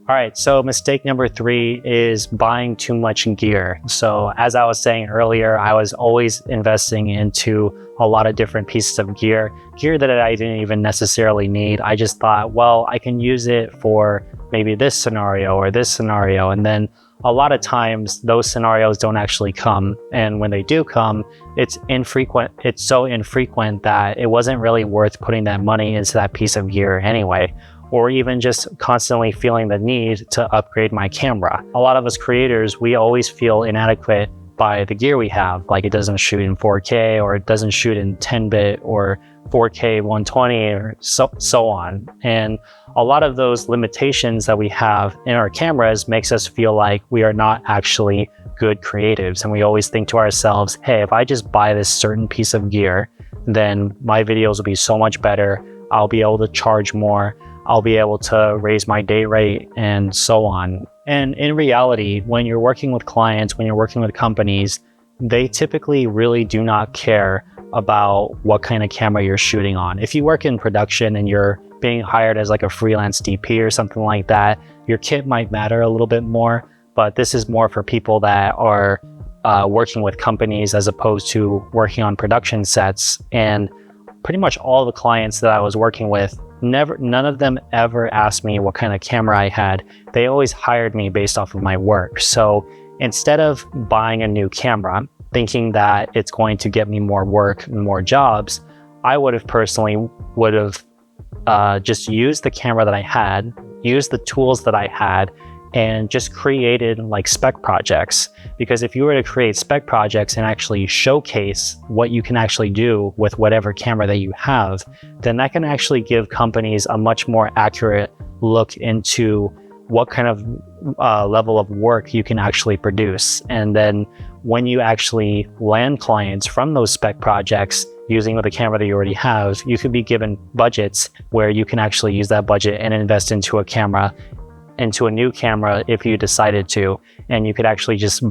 All right, so mistake number 3 is buying too much gear. So as I was saying earlier, I was always investing into a lot of different pieces of gear that I didn't even necessarily need. I just thought, well, I can use it for maybe this scenario or this scenario. And then a lot of times those scenarios don't actually come. And when they do come, it's infrequent. It's so infrequent that it wasn't really worth putting that money into that piece of gear anyway, or even just constantly feeling the need to upgrade my camera. A lot of us creators, we always feel inadequate by the gear we have, like it doesn't shoot in 4K or it doesn't shoot in 10-bit or 4K 120 or so on. And a lot of those limitations that we have in our cameras makes us feel like we are not actually good creatives. And we always think to ourselves, hey, if I just buy this certain piece of gear, then my videos will be so much better. I'll be able to charge more. I'll be able to raise my day rate and so on. And in reality, when you're working with clients, when you're working with companies, they typically really do not care about what kind of camera you're shooting on. If you work in production and you're being hired as like a freelance DP or something like that, your kit might matter a little bit more, but this is more for people that are working with companies as opposed to working on production sets. And pretty much all the clients that I was working with, none of them ever asked me what kind of camera I had. They always hired me based off of my work. So instead of buying a new camera, thinking that it's going to get me more work and more jobs, I would have just used the camera that I had, used the tools that I had, and just created like spec projects. Because if you were to create spec projects and actually showcase what you can actually do with whatever camera that you have, then that can actually give companies a much more accurate look into what kind of level of work you can actually produce. And then when you actually land clients from those spec projects using the camera that you already have, you could be given budgets where you can actually use that budget and invest into a new camera if you decided to, and you could actually just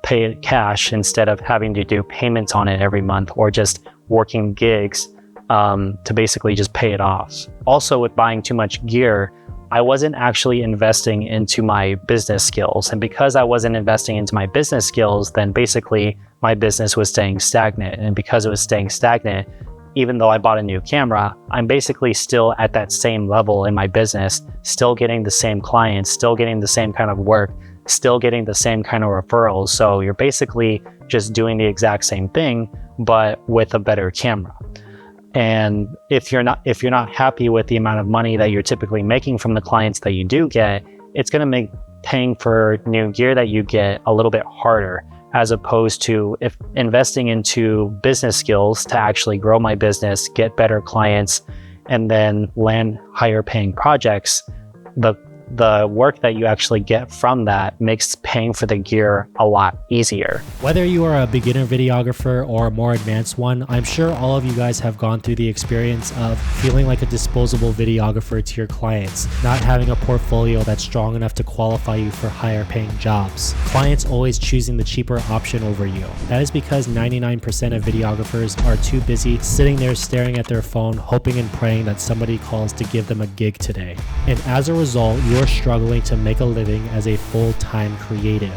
pay it cash instead of having to do payments on it every month or just working gigs to basically just pay it off. Also, with buying too much gear, I wasn't actually investing into my business skills. And because I wasn't investing into my business skills, then basically my business was staying stagnant. And because it was staying stagnant, even though I bought a new camera, I'm basically still at that same level in my business, still getting the same clients, still getting the same kind of work, still getting the same kind of referrals. So you're basically just doing the exact same thing, but with a better camera. And if you're not happy with the amount of money that you're typically making from the clients that you do get, it's going to make paying for new gear that you get a little bit harder, as opposed to if investing into business skills to actually grow my business, get better clients, and then land higher paying projects. The work that you actually get from that makes paying for the gear a lot easier. Whether you are a beginner videographer or a more advanced one, I'm sure all of you guys have gone through the experience of feeling like a disposable videographer to your clients, not having a portfolio that's strong enough to qualify you for higher paying jobs. Clients always choosing the cheaper option over you. That is because 99% of videographers are too busy sitting there staring at their phone, hoping and praying that somebody calls to give them a gig today. And as a result, you're struggling to make a living as a full-time creative.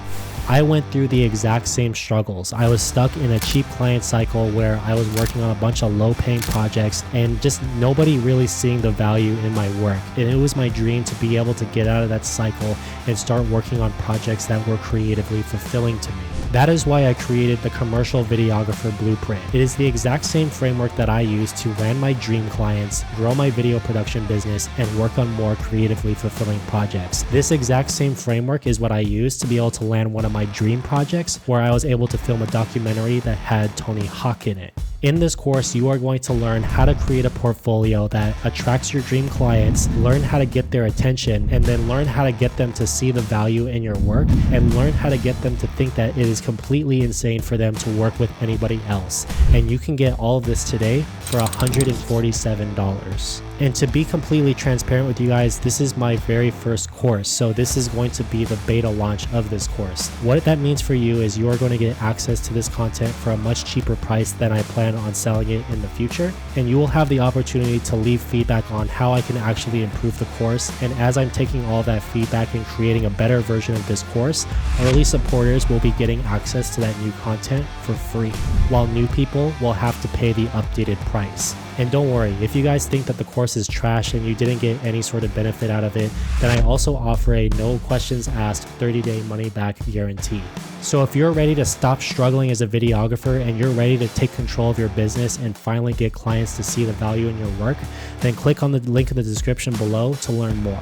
I went through the exact same struggles. I was stuck in a cheap client cycle where I was working on a bunch of low-paying projects and just nobody really seeing the value in my work. And it was my dream to be able to get out of that cycle and start working on projects that were creatively fulfilling to me. That is why I created the Commercial Videographer Blueprint. It is the exact same framework that I use to land my dream clients, grow my video production business, and work on more creatively fulfilling projects. This exact same framework is what I used to be able to land one of my dream projects, where I was able to film a documentary that had Tony Hawk in it. In this course, you are going to learn how to create a portfolio that attracts your dream clients, learn how to get their attention, and then learn how to get them to see the value in your work, and learn how to get them to think that it is completely insane for them to work with anybody else. And you can get all of this today for $147. And to be completely transparent with you guys, this is my very first course. So this is going to be the beta launch of this course. What that means for you is you are going to get access to this content for a much cheaper price than I plan on selling it in the future. And you will have the opportunity to leave feedback on how I can actually improve the course. And as I'm taking all that feedback and creating a better version of this course, early supporters will be getting access to that new content for free, while new people will have to pay the updated price. And don't worry, if you guys think that the course is trash and you didn't get any sort of benefit out of it, then I also offer a no questions asked 30-day money back guarantee. So if you're ready to stop struggling as a videographer and you're ready to take control of your business and finally get clients to see the value in your work, then click on the link in the description below to learn more.